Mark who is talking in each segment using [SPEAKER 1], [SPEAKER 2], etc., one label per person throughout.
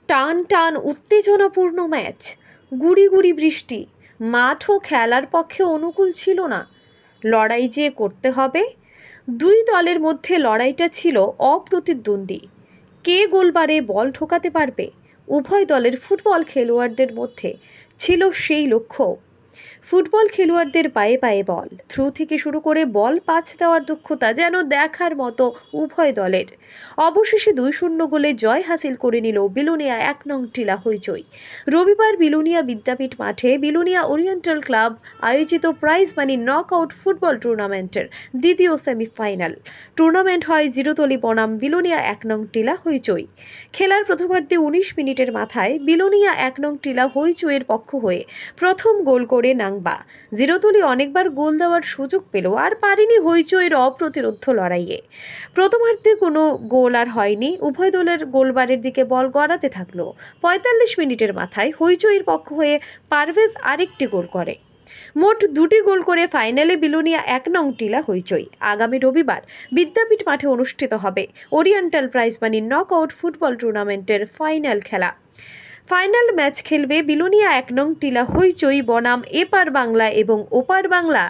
[SPEAKER 1] টান টান উত্তেজনাপূর্ণ ম্যাচ। গুড়ি গুড়ি বৃষ্টি, মাঠও খেলার পক্ষে অনুকূল ছিল না। লড়াই যে করতে হবে, দুই দলের মধ্যে লড়াইটা ছিল অপ্রতিদ্বন্দ্বী। কে গোলবারে বল ঠোকাতে পারবে, উভয় দলের ফুটবল খেলোয়াড়দের মধ্যে ছিল সেই লক্ষ্য। ফুটবল খেলোয়াড়দের পায়ে পায়ে বল, থ্রু থেকে শুরু করে বল পাস দেওয়ার দক্ষতা যেন দেখার মতো উভয় দলের। অবশেষে 2-0 গোলে জয় হাসিল করে নিল বিলোনিয়া 1 নং টিলা হইচই। রবিবার বিলোনিয়া বিদ্যাপীঠ মাঠে বিলোনিয়া ওরিয়েন্টাল ক্লাব আয়োজিত প্রাইজ মানি নকআউট ফুটবল টুর্নামেন্টের দ্বিতীয় সেমিফাইনাল। টুর্নামেন্ট হয় জিরোতলি বনাম বিলোনিয়া 1 নং টিলা হইচই। খেলার প্রথমার্ধে 19 মিনিটের মাথায় বিলোনিয়া 1 নং টিলা হইচইয়ের পক্ষ হয়ে প্রথম গোল করে নাংবা। জিরোতলি অনেকবার গোল দেওয়ার সুযোগ পেল, আর পারেনি হইচইয়ের অপ্রতিরোধ্য লড়াইয়ে। প্রথমার্ধে কোনো গোল আর হয়নি, উভয় দলের গোলবারের দিকে বল গড়াতে থাকলো। 45 মিনিটের মাথায় হইচইয়ের পক্ষ হয়ে পারভেজ আরেকটি গোল করে। মোট 2টি গোল করে ফাইনালে বিলোনিয়া 1 নং টিলা হইচই। আগামী রবিবার বিদ্যাপীঠ মাঠে অনুষ্ঠিত হবে oriental prize money knockout football টুর্নামেন্টের ফাইনাল খেলা। ফাইনাল ম্যাচ খেলবে বিলোনিয়া 1 নং টিলা হইচই বনাম এপার বাংলা এবং ওপার বাংলা।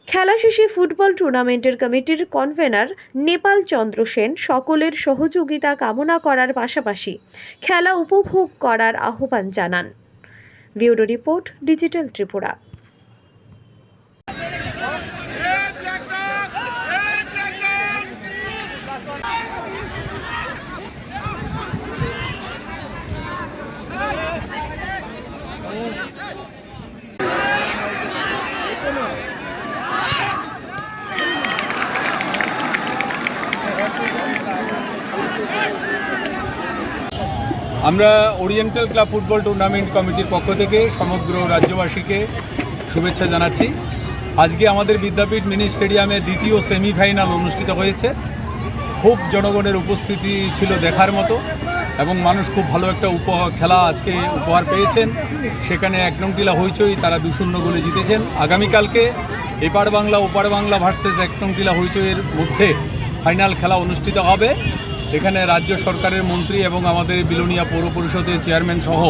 [SPEAKER 1] খেলা শেষে ফুটবল টুর্নামেন্টের কমিটির কনভেনার নেপাল চন্দ্র সেন সকলের সহযোগিতা কামনা করার পাশাপাশি খেলা উপভোগ করার আহ্বান জানান। Bureau report, digital Tripura.
[SPEAKER 2] আমরা ওরিয়েন্টাল ক্লাব ফুটবল টুর্নামেন্ট কমিটির পক্ষ থেকে সমগ্র রাজ্যবাসীকে শুভেচ্ছা জানাচ্ছি। আজকে আমাদের বিদ্যাপীঠ মিনি স্টেডিয়ামে দ্বিতীয় সেমিফাইনাল অনুষ্ঠিত হয়েছে। খুব জনগণের উপস্থিতি ছিল দেখার মতো, এবং মানুষ খুব ভালো একটা খেলা আজকে উপহার পেয়েছেন। সেখানে 1 নং টিলা হইচই তারা 2-0 গোলে জিতেছেন। আগামীকালকে এপার বাংলা ওপার বাংলা ভার্সেস 1 নং টিলা হইচইয়ের মধ্যে ফাইনাল খেলা অনুষ্ঠিত হবে। এখানে রাজ্য সরকারের মন্ত্রী এবং আমাদের বিলোনিয়া পৌর পরিষদের চেয়ারম্যান সহ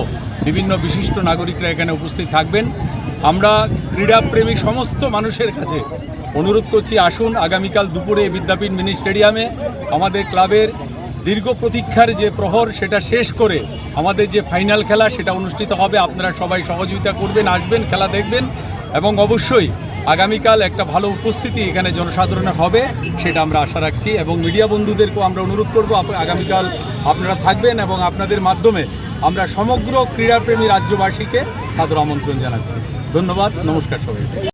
[SPEAKER 2] বিভিন্ন বিশিষ্ট নাগরিকরা এখানে উপস্থিত থাকবেন। আমরা ক্রীড়াপ্রেমী সমস্ত মানুষের কাছে অনুরোধ করছি, আসুন আগামীকাল দুপুরে বিদ্যাপীঠ মিনি স্টেডিয়ামে আমাদের ক্লাবের দীর্ঘ প্রতীক্ষার যে প্রহর সেটা শেষ করে আমাদের যে ফাইনাল খেলা সেটা অনুষ্ঠিত হবে। আপনারা সবাই সহযোগিতা করবেন, আসবেন, খেলা দেখবেন, এবং অবশ্যই আগামীকাল একটা ভালো উপস্থিতি এখানে জনসাধারণের হবে সেটা আমরা আশা রাখছি। এবং মিডিয়া বন্ধুদেরকেও আমরা অনুরোধ করব আগামীকাল আপনারা থাকবেন, এবং আপনাদের মাধ্যমে আমরা সমগ্র ক্রীড়াপ্রেমী রাজ্যবাসীকে সাদর আমন্ত্রণ জানাচ্ছি। ধন্যবাদ, নমস্কার সবাইকে।